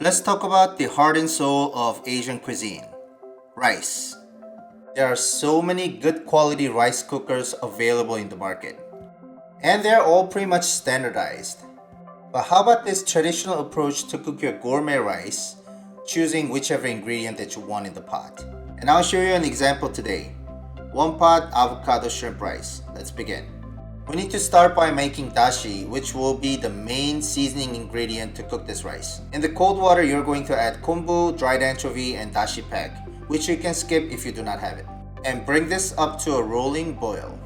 Let's talk about the heart and soul of Asian cuisine, rice. There are so many good quality rice cookers available in the market, and they're all pretty much standardized. But how about this traditional approach to cook your gourmet rice, choosing whichever ingredient that you want in the pot? And I'll show you an example today. One pot avocado shrimp rice. Let's begin. We need to start by making dashi, which will be the main seasoning ingredient to cook this rice. In the cold water, you're going to add konbu, dried anchovy, and dashi pack, which you can skip if you do not have it. And bring this up to a rolling boil.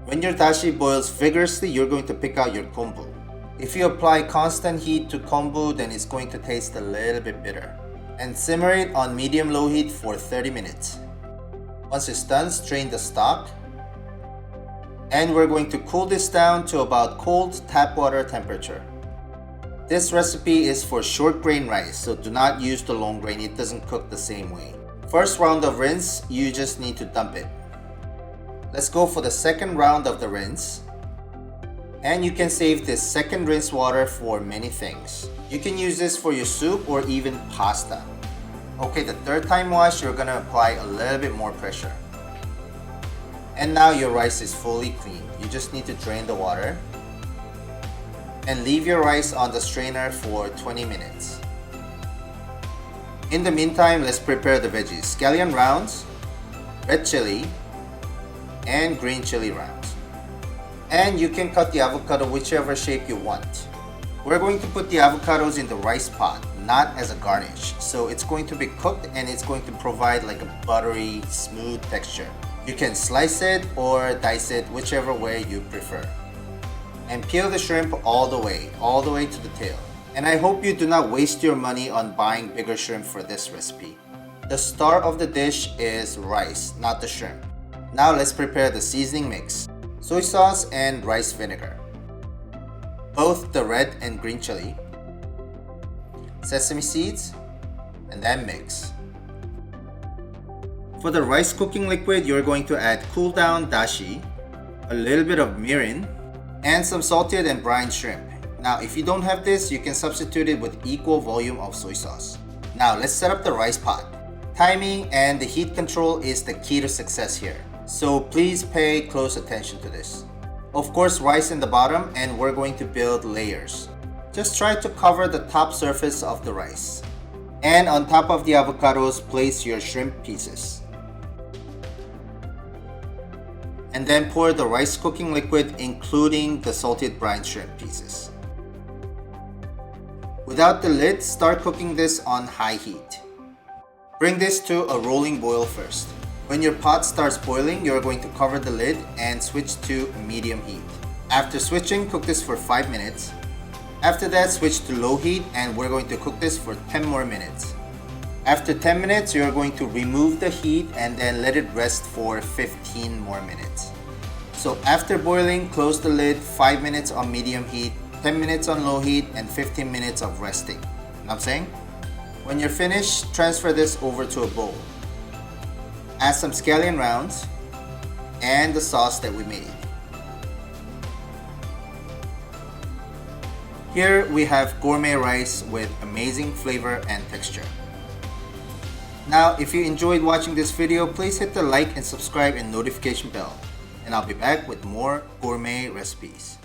When your dashi boils vigorously, you're going to pick out your konbu. If you apply constant heat to konbu, then it's going to taste a little bit bitter. And simmer it on medium-low heat for 30 minutes. Once it's done, strain the stock. And we're going to cool this down to about cold tap water temperature. This recipe is for short grain rice, so do not use the long grain, it doesn't cook the same way. First round of rinse, you just need to dump it. Let's go for the second round of the rinse. And you can save this second rinse water for many things. You can use this for your soup or even pasta. Okay, the third time wash, you're gonna apply a little bit more pressure. And now your rice is fully clean. You just need to drain the water and leave your rice on the strainer for 20 minutes. In the meantime, let's prepare the veggies. Scallion rounds, red chili, and green chili rounds. And you can cut the avocado whichever shape you want. We're going to put the avocados in the rice pot, not as a garnish. So it's going to be cooked and it's going to provide like a buttery, smooth texture. You can slice it or dice it whichever way you prefer. And peel the shrimp all the way to the tail. And I hope you do not waste your money on buying bigger shrimp for this recipe. The star of the dish is rice, not the shrimp. Now let's prepare the seasoning mix. Soy sauce and rice vinegar. Both the red and green chili. Sesame seeds, and then mix. For the rice cooking liquid, you're going to add cool down dashi, a little bit of mirin, and some salted and brined shrimp. Now, if you don't have this, you can substitute it with equal volume of soy sauce. Now, let's set up the rice pot. Timing and the heat control is the key to success here. So please pay close attention to this. Of course, rice in the bottom, and we're going to build layers. Just try to cover the top surface of the rice. And on top of the avocados, place your shrimp pieces. And then pour the rice cooking liquid, including the salted brine shrimp pieces. Without the lid, start cooking this on high heat. Bring this to a rolling boil first. When your pot starts boiling, you're going to cover the lid and switch to medium heat. After switching, cook this for 5 minutes. After that, switch to low heat and we're going to cook this for 10 more minutes. After 10 minutes, you're going to remove the heat and then let it rest for 15 more minutes. So after boiling, close the lid, 5 minutes on medium heat, 10 minutes on low heat, and 15 minutes of resting. You know what I'm saying? When you're finished, transfer this over to a bowl. Add some scallion rounds and the sauce that we made. Here we have gourmet rice with amazing flavor and texture. Now, if you enjoyed watching this video, please hit the like and subscribe and notification bell. And I'll be back with more gourmet recipes.